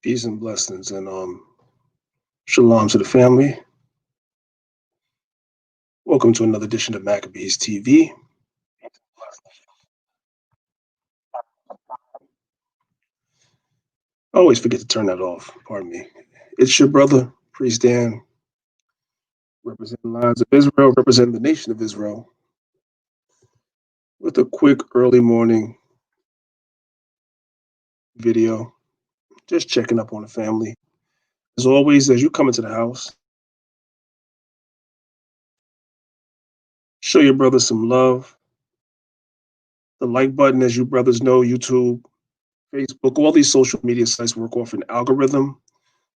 Peace and blessings and shalom to the family. Welcome to another edition of Maccabees TV. I always forget to turn that off. Pardon me. It's your brother, Priest Dan, representing the lines of Israel, representing the nation of Israel, with a quick early morning video. Just checking up on the family. As always, as you come into the house, show your brother some love. The like button, as you brothers know, YouTube, Facebook, all these social media sites work off an algorithm.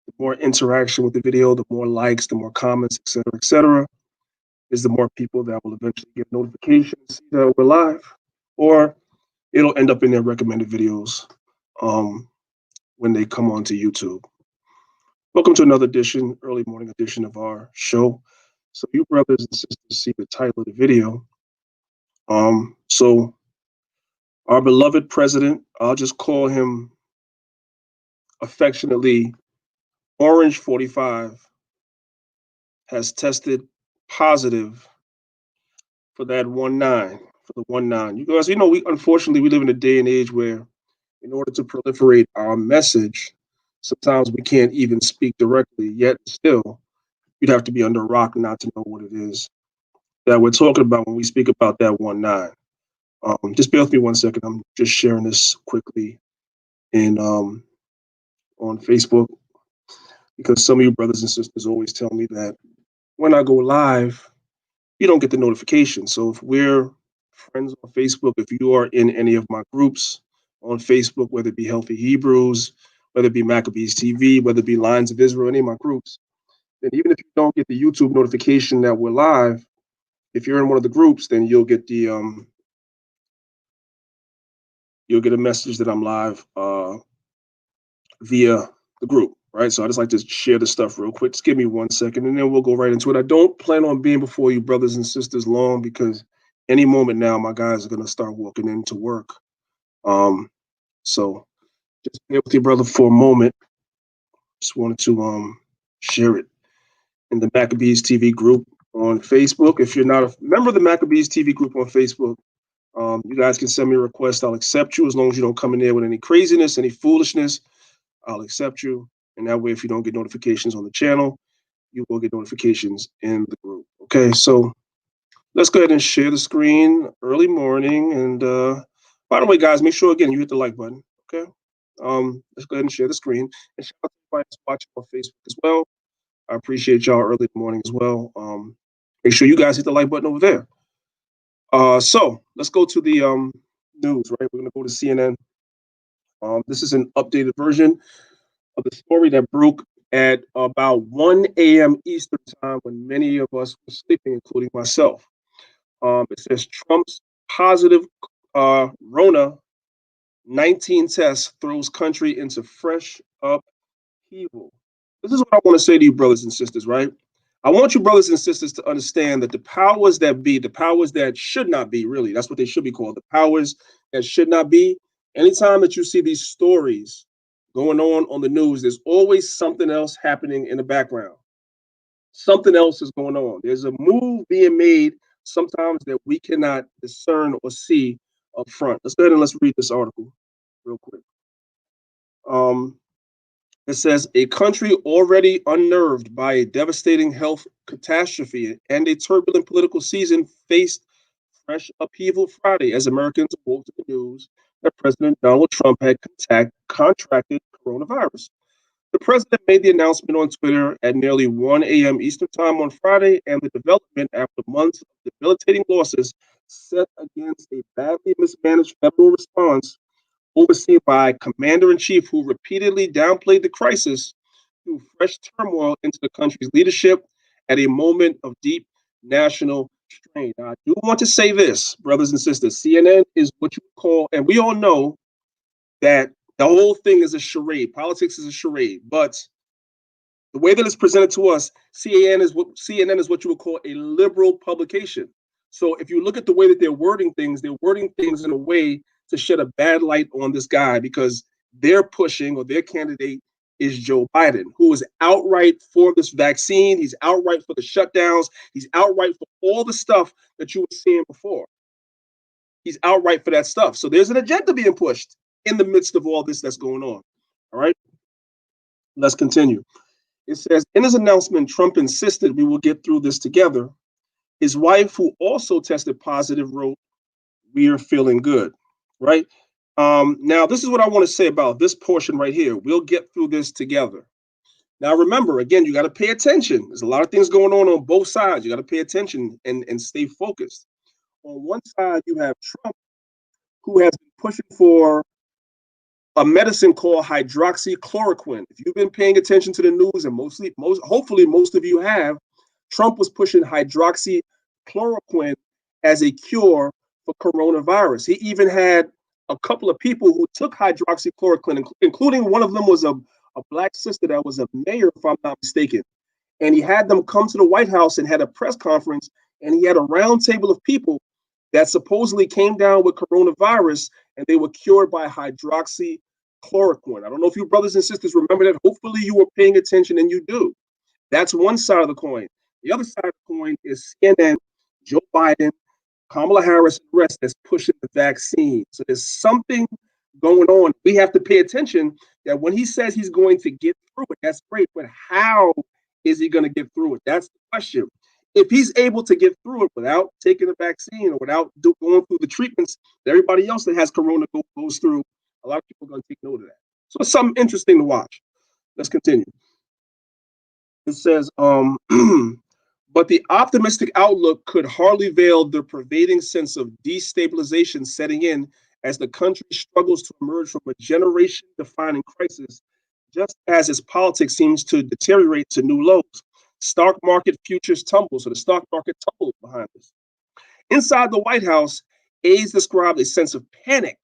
The more interaction with the video, the more likes, the more comments, et cetera, is the more people that will eventually get notifications that we're live, or it'll end up in their recommended videos when they come onto YouTube. Welcome to another edition, early morning edition of our show. So you brothers and sisters see the title of the video. So our beloved president, I'll just call him affectionately Orange 45, has tested positive for that 1-9, for the 1-9. You guys, we unfortunately we live in a day and age where in order to proliferate our message, sometimes we can't even speak directly, yet still you'd have to be under a rock not to know what it is that we're talking about when we speak about that 1-9. Just bear with me 1 second. I'm just sharing this quickly in on Facebook, because some of you brothers and sisters always tell me that when I go live, you don't get the notification. So if we're friends on Facebook, if you are in any of my groups on Facebook, whether it be Healthy Hebrews, whether it be Maccabees TV, whether it be Lines of Israel, any of my groups, then even if you don't get the YouTube notification that we're live, if you're in one of the groups, then you'll get a message that I'm live via the group, right? So I just like to share this stuff real quick. Just give me 1 second, and then we'll go right into it. I don't plan on being before you brothers and sisters long, because any moment now, my guys are going to start walking into work. So just bear with your brother for a moment. Just wanted to share it in the Maccabees TV group on Facebook. If you're not a member of the Maccabees TV group on Facebook, you guys can send me a request. I'll accept you as long as you don't come in there with any craziness, any foolishness. I'll accept you. And that way, if you don't get notifications on the channel, you will get notifications in the group. Okay, so let's go ahead and share the screen early morning. And by the way, guys, make sure, again, you hit the like button. Okay, let's go ahead and share the screen. And shout out to everybody that's watching on Facebook as well. I appreciate y'all early morning as well. Make sure you guys hit the like button over there. So let's go to the news, right? We're going to go to CNN. This is an updated version of the story that broke at about 1 a.m. Eastern time, when many of us were sleeping, including myself. It says Trump's positive Rona 19 test throws country into fresh upheaval. This is what I want to say to you, brothers and sisters, right? I want you brothers and sisters to understand that the powers that be, the powers that should not be, really, that's what they should be called, the powers that should not be. Anytime that you see these stories going on the news, there's always something else happening in the background. Something else is going on. There's a move being made sometimes that we cannot discern or see up front. Let's go ahead and let's read this article real quick. It says a country already unnerved by a devastating health catastrophe and a turbulent political season faced fresh upheaval Friday as Americans awoke to the news that President Donald Trump had contracted coronavirus. The president made the announcement on Twitter at nearly 1 a.m. Eastern Time on Friday, and the development after months of debilitating losses set against a badly mismanaged federal response overseen by Commander-in-Chief, who repeatedly downplayed the crisis through fresh turmoil into the country's leadership at a moment of deep national strain. Now, I do want to say this, brothers and sisters. CNN is what you call, and we all know that the whole thing is a charade. Politics is a charade, but the way that it's presented to us, CNN is what you would call a liberal publication. So if you look at the way that they're wording things in a way to shed a bad light on this guy, because they're pushing, or their candidate is Joe Biden, who is outright for this vaccine. He's outright for the shutdowns. He's outright for all the stuff that you were seeing before. He's outright for that stuff. So there's an agenda being pushed in the midst of all this that's going on. All right, let's continue. It says, in his announcement, Trump insisted we will get through this together. His wife, who also tested positive, wrote, "We are feeling good," right? Now, this is what I want to say about this portion right here. We'll get through this together. Now, remember, again, you got to pay attention. There's a lot of things going on both sides. You got to pay attention and stay focused. On one side, you have Trump, who has been pushing for a medicine called hydroxychloroquine. If you've been paying attention to the news, and hopefully most of you have, Trump was pushing hydroxychloroquine as a cure for coronavirus. He even had a couple of people who took hydroxychloroquine, including one of them was a black sister that was a mayor, if I'm not mistaken. And he had them come to the White House and had a press conference, and he had a round table of people that supposedly came down with coronavirus, and they were cured by hydroxychloroquine. I don't know if you brothers and sisters remember that. Hopefully you were paying attention, and you do. That's one side of the coin. The other side of the coin is CNN, Joe Biden, Kamala Harris, and the rest that's pushing the vaccine. So there's something going on. We have to pay attention that when he says he's going to get through it, that's great, but how is he going to get through it? That's the question. If he's able to get through it without taking the vaccine or without going through the treatments that everybody else that has corona goes through, a lot of people are going to take note of that. So it's something interesting to watch. Let's continue. It says, but the optimistic outlook could hardly veil the pervading sense of destabilization setting in as the country struggles to emerge from a generation-defining crisis, just as its politics seems to deteriorate to new lows. Stock market futures tumble, so the stock market tumbled behind this. Inside the White House, aides described a sense of panic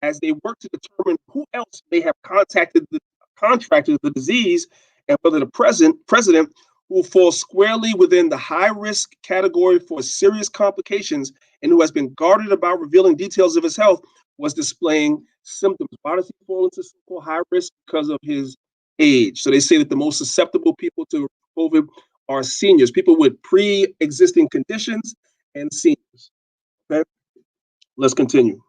as they work to determine who else may have contracted the disease and whether the president, who falls squarely within the high-risk category for serious complications and who has been guarded about revealing details of his health, was displaying symptoms. Why does he fall into so-called high risk? Because of his age. So they say that the most susceptible people to COVID are seniors, people with pre-existing conditions and seniors. Okay, let's continue.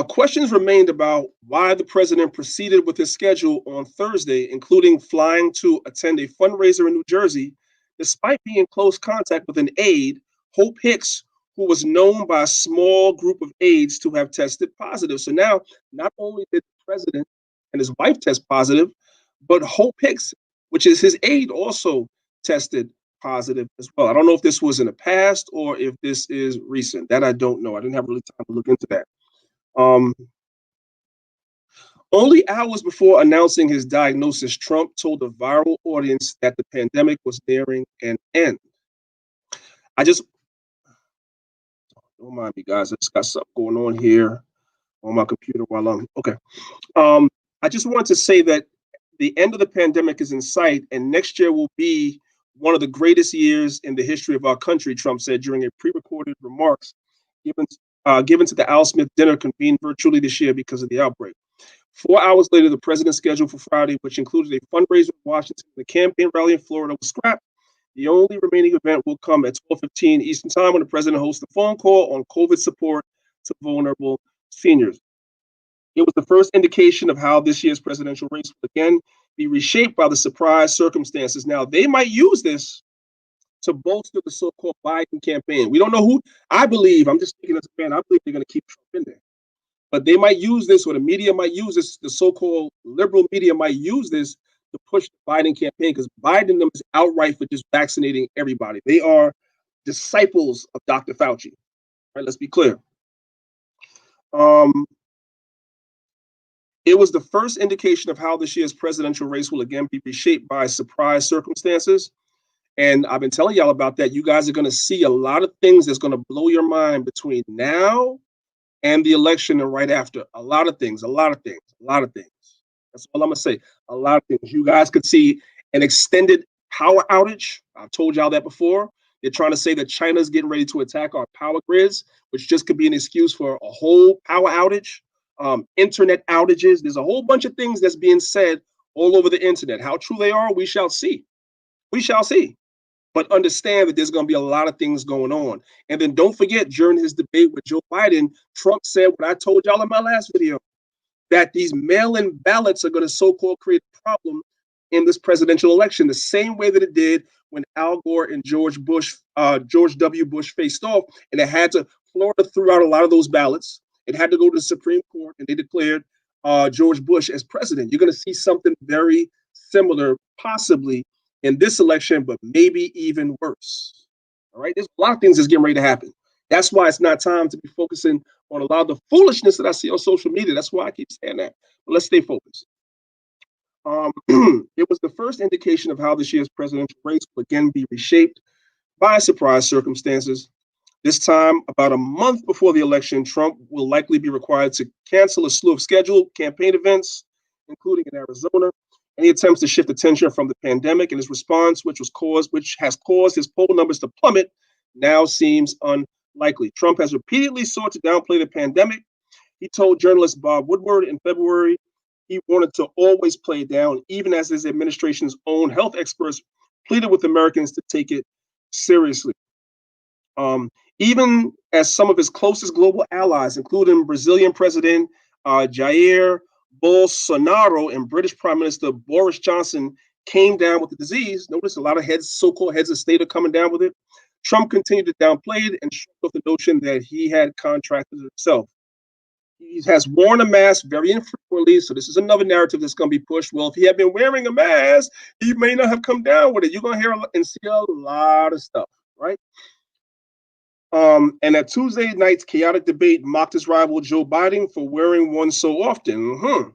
Questions remained about why the president proceeded with his schedule on Thursday, including flying to attend a fundraiser in New Jersey, despite being in close contact with an aide, Hope Hicks, who was known by a small group of aides to have tested positive. So now, not only did the president and his wife test positive, but Hope Hicks, which is his aide, also tested positive as well. I don't know if this was in the past or if this is recent. That I don't know. I didn't have really time to look into that. Only hours before announcing his diagnosis, Trump told the viral audience that the pandemic was nearing an end. Don't mind me, guys. I just got something going on here on my computer while I'm okay. I just wanted to say that the end of the pandemic is in sight, and next year will be one of the greatest years in the history of our country, Trump said during a pre-recorded remarks given to the Al Smith dinner convened virtually this year because of the outbreak. 4 hours later, the president's schedule for Friday, which included a fundraiser in Washington and a campaign rally in Florida, was scrapped. The only remaining event will come at 12:15 Eastern Time when the president hosts a phone call on COVID support to vulnerable seniors. It was the first indication of how this year's presidential race will again be reshaped by the surprise circumstances. Now, they might use this to bolster the so-called Biden campaign. We don't know who. I believe, I'm just speaking as a fan, I believe they're going to keep Trump in there. But they might use this, or the media might use this, the so-called liberal media might use this to push the Biden campaign, because Biden them is outright for just vaccinating everybody. They are disciples of Dr. Fauci. Right, let's be clear. It was the first indication of how this year's presidential race will again be reshaped by surprise circumstances. And I've been telling y'all about that. You guys are going to see a lot of things that's going to blow your mind between now and the election and right after. A lot of things. That's all I'm going to say. A lot of things. You guys could see an extended power outage. I've told y'all that before. They're trying to say that China's getting ready to attack our power grids, which just could be an excuse for a whole power outage. internet outages. There's a whole bunch of things that's being said all over the internet. How true they are, we shall see. We shall see. But understand that there's going to be a lot of things going on. And then don't forget, during his debate with Joe Biden, Trump said what I told y'all in my last video, that these mail-in ballots are going to so-called create a problem in this presidential election, the same way that it did when Al Gore and George W. Bush faced off, and Florida threw out a lot of those ballots. It had to go to the Supreme Court, and they declared George Bush as president. You're going to see something very similar, possibly in this election, but maybe even worse. All right, there's a lot of things that's getting ready to happen. That's why it's not time to be focusing on a lot of the foolishness that I see on social media. That's why I keep saying that. But let's stay focused. It was the first indication of how this year's presidential race will again be reshaped by surprise circumstances. This time, about a month before the election, Trump will likely be required to cancel a slew of scheduled campaign events, including in Arizona. Any attempts to shift attention from the pandemic and his response, which has caused his poll numbers to plummet, now seems unlikely. Trump has repeatedly sought to downplay the pandemic. He told journalist Bob Woodward in February he wanted to always play it down, even as his administration's own health experts pleaded with Americans to take it seriously. Even as some of his closest global allies, including Brazilian President Jair Bolsonaro and British Prime Minister Boris Johnson, came down with the disease. Notice a lot of so-called heads of state are coming down with it. Trump continued to downplay it and shook off the notion that he had contracted it himself. He has worn a mask very infrequently, so this is another narrative that's going to be pushed. Well, if he had been wearing a mask, he may not have come down with it. You're going to hear and see a lot of stuff, right? And that Tuesday night's chaotic debate mocked his rival Joe Biden for wearing one so often.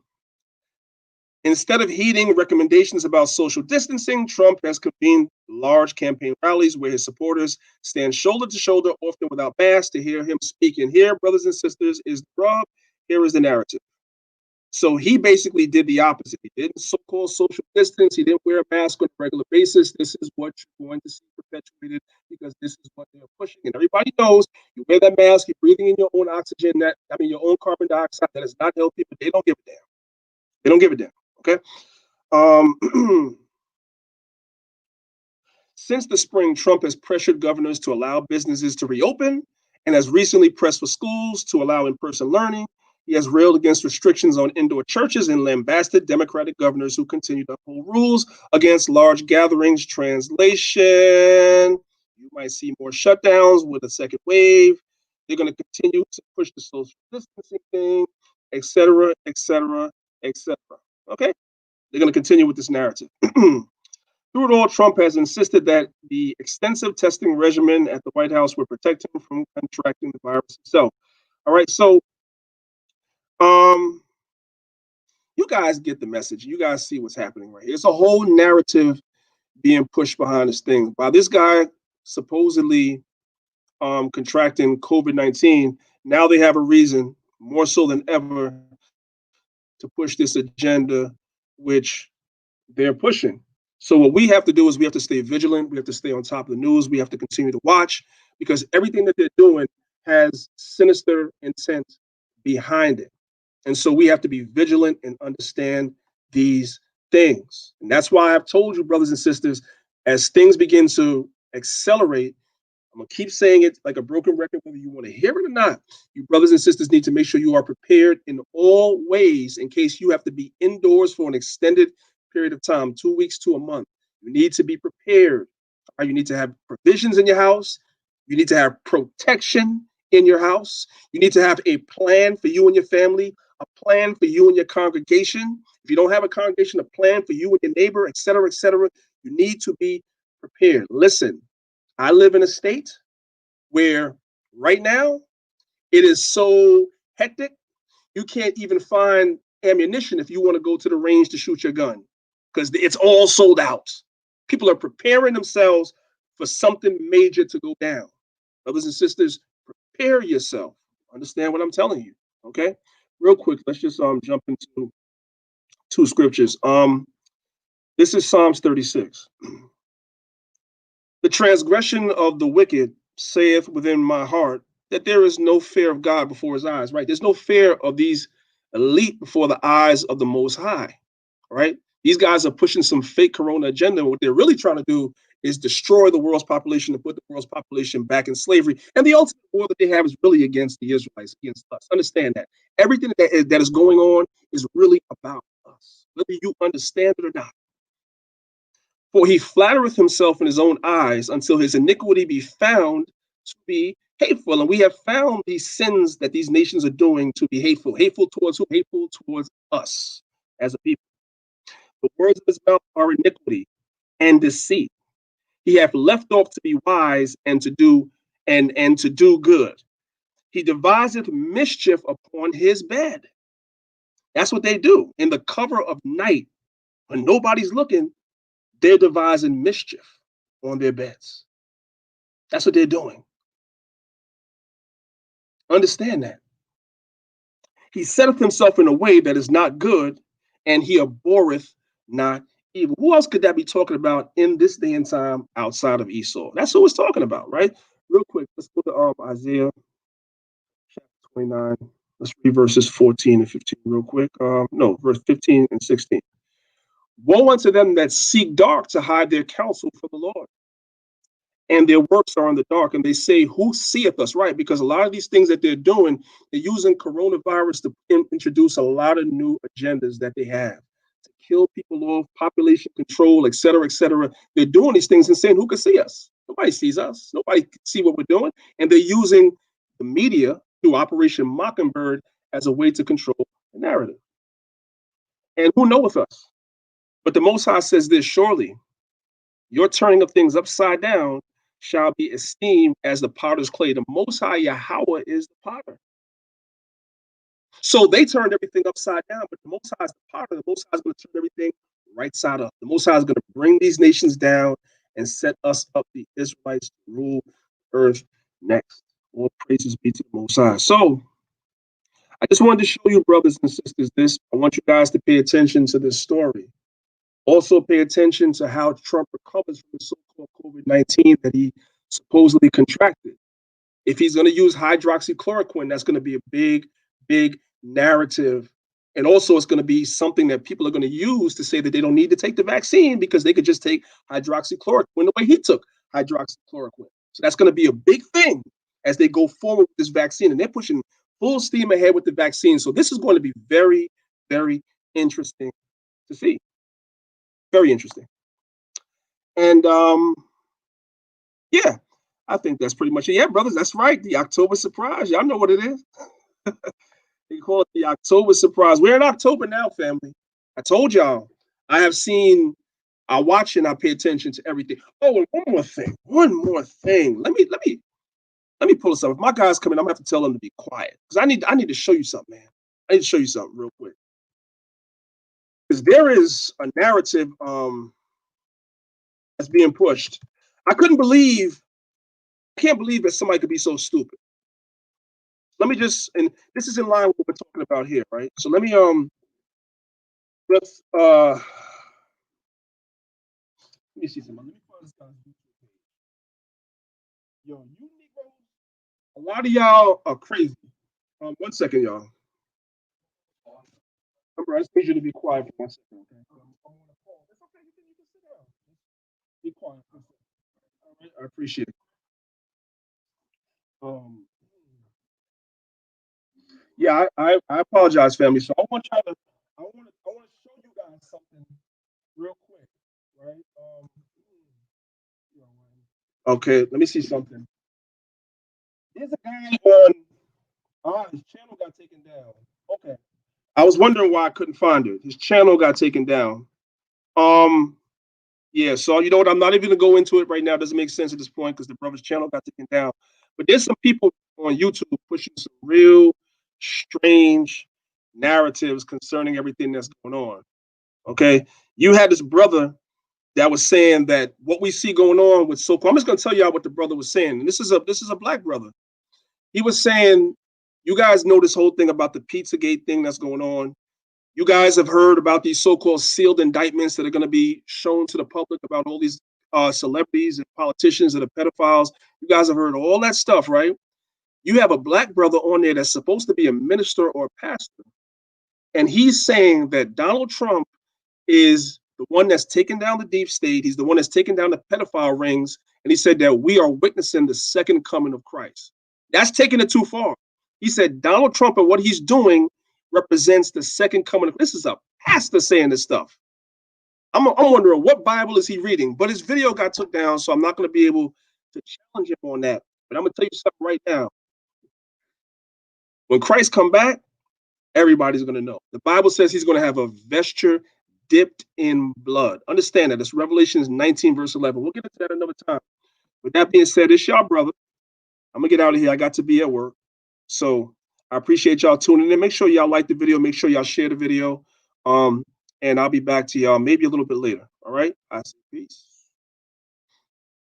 Instead of heeding recommendations about social distancing, Trump has convened large campaign rallies where his supporters stand shoulder to shoulder, often without masks, to hear him speak. And here, brothers and sisters, is the rub. Here is the narrative. So he basically did the opposite. He didn't so-called social distance. He didn't wear a mask on a regular basis. This is what you're going to see perpetuated because this is what they're pushing. And everybody knows you wear that mask, you're breathing in your own oxygen, your own carbon dioxide. That is not healthy, but they don't give a damn. They don't give a damn. Okay. Since the spring, Trump has pressured governors to allow businesses to reopen and has recently pressed for schools to allow in-person learning. He has railed against restrictions on indoor churches and lambasted Democratic governors who continue to uphold rules against large gatherings. Translation: you might see more shutdowns with a second wave. They're going to continue to push the social distancing thing, et cetera, et cetera, et cetera. Okay? They're going to continue with this narrative. Through it all, Trump has insisted that the extensive testing regimen at the White House will protect him from contracting the virus himself. All right, so you guys get the message. You guys see what's happening right here. It's a whole narrative being pushed behind this thing. By this guy supposedly contracting COVID-19, now they have a reason, more so than ever, to push this agenda, which they're pushing. So what we have to do is we have to stay vigilant. We have to stay on top of the news. We have to continue to watch because everything that they're doing has sinister intent behind it. And so we have to be vigilant and understand these things. And that's why I've told you, brothers and sisters, as things begin to accelerate, I'm going to keep saying it like a broken record, whether you want to hear it or not. You brothers and sisters need to make sure you are prepared in all ways in case you have to be indoors for an extended period of time, 2 weeks to a month. You need to be prepared. You need to have provisions in your house. You need to have protection in your house. You need to have a plan for you and your family, a plan for you and your congregation. If you don't have a congregation, a plan for you and your neighbor, et cetera, you need to be prepared. Listen, I live in a state where right now it is so hectic, you can't even find ammunition if you want to go to the range to shoot your gun because it's all sold out. People are preparing themselves for something major to go down. Brothers and sisters, prepare yourself. Understand what I'm telling you, okay? Real quick, let's just jump into two scriptures. This is Psalms 36. The transgression of the wicked saith within my heart that there is no fear of God before his eyes, right? There's no fear of these elite before the eyes of the Most High, right? These guys are pushing some fake corona agenda. What they're really trying to do is destroy the world's population and put the world's population back in slavery. And the ultimate war that they have is really against the Israelites, against us. Understand that. Everything that is going on is really about us, whether you understand it or not. For he flattereth himself in his own eyes until his iniquity be found to be hateful. And we have found these sins that these nations are doing to be hateful. Hateful towards who? Hateful towards us as a people. The words of his mouth are iniquity and deceit. He hath left off to be wise and to do and to do good. He deviseth mischief upon his bed. That's what they do. In the cover of night, when nobody's looking, they're devising mischief on their beds. That's what they're doing. Understand that. He setteth himself in a way that is not good, and he abhorreth not evil. Who else could that be talking about in this day and time outside of Esau? That's who it's talking about, right? Real quick, let's go to Isaiah chapter 29. Let's read verses 14 and 15 real quick. No, verse 15 and 16. Woe unto them that seek dark to hide their counsel from the Lord, and their works are in the dark, and they say, who seeth us? Right, because a lot of these things that they're doing, they're using coronavirus to introduce a lot of new agendas that they have to kill people off, population control, et cetera, et cetera. They're doing these things and saying, who can see us? Nobody sees us. Nobody can see what we're doing. And they're using the media through Operation Mockingbird as a way to control the narrative. And who knoweth us? But the Most High says this, surely your turning of things upside down shall be esteemed as the potter's clay. The Most High Yahweh is the potter. So they turned everything upside down, but the Most High is the potter. The Most High is going to turn everything right side up. The Most High is going to bring these nations down and set us up, the Israelites, to rule the earth next. All praises be to the Most High. So I just wanted to show you, brothers and sisters, this. I want you guys to pay attention to this story. Also pay attention to how Trump recovers from the so-called COVID-19 that he supposedly contracted. If he's going to use hydroxychloroquine, that's going to be a big, big narrative. And also it's going to be something that people are going to use to say that they don't need to take the vaccine because they could just take hydroxychloroquine the way he took hydroxychloroquine. So that's going to be a big thing as they go forward with this vaccine. And they're pushing full steam ahead with the vaccine. So this is going to be very, very interesting to see. Very interesting. And yeah, I think that's pretty much it. Yeah, brothers, that's right. The October surprise. Y'all know what it is. They call it the October surprise. We're in October now, family. I told y'all. I watch and I pay attention to everything. Oh, and one more thing. Let me pull this up. If my guys come in, I'm gonna have to tell them to be quiet. Because I need to show you something, man. I need to show you something real quick. Because there is a narrative that's being pushed. I can't believe that somebody could be so stupid. Let me just, and this is in line with what we're talking about here, right? So let me see something. Let me find this guy's YouTube page. Yo, you Negroes, a lot of y'all are crazy. 1 second, y'all. Remember, I just need you to be quiet for 1 second, okay? It's okay, you can sit down. Be quiet for 1 second. All right, I appreciate it. Yeah, I apologize, family. So I want to show you guys something real quick, right? Okay, let me see something. There's a guy on his channel got taken down. Okay. I was wondering why I couldn't find it. His channel got taken down. Yeah, so you know what? I'm not even gonna go into it right now. It doesn't make sense at this point because the brother's channel got taken down. But there's some people on YouTube pushing some real strange narratives concerning everything that's going on. Okay, you had this brother that was saying that what we see going on with so-called. I'm just gonna tell y'all what the brother was saying. And this is a black brother. He was saying, you guys know this whole thing about the Pizzagate thing that's going on. You guys have heard about these so-called sealed indictments that are going to be shown to the public about all these celebrities and politicians that are pedophiles. You guys have heard all that stuff, right? You have a black brother on there that's supposed to be a minister or a pastor And he's saying that Donald Trump is the one that's taken down the deep state. He's the one that's taken down the pedophile rings. And he said that we are witnessing the second coming of Christ. That's taking it too far. He said Donald Trump and what he's doing represents the second coming of. This is a pastor saying this stuff. I'm wondering what Bible is he reading, but his video got took down, so I'm not going to be able to challenge him on that. But I'm going to tell you something right now. When Christ come back, everybody's going to know. The Bible says he's going to have a vesture dipped in blood. Understand that. It's Revelation 19, verse 11. We'll get into that another time. With that being said, it's y'all, brother. I'm going to get out of here. I got to be at work. So I appreciate y'all tuning in. Make sure y'all like the video. Make sure y'all share the video. And I'll be back to y'all maybe a little bit later. All right? I say peace.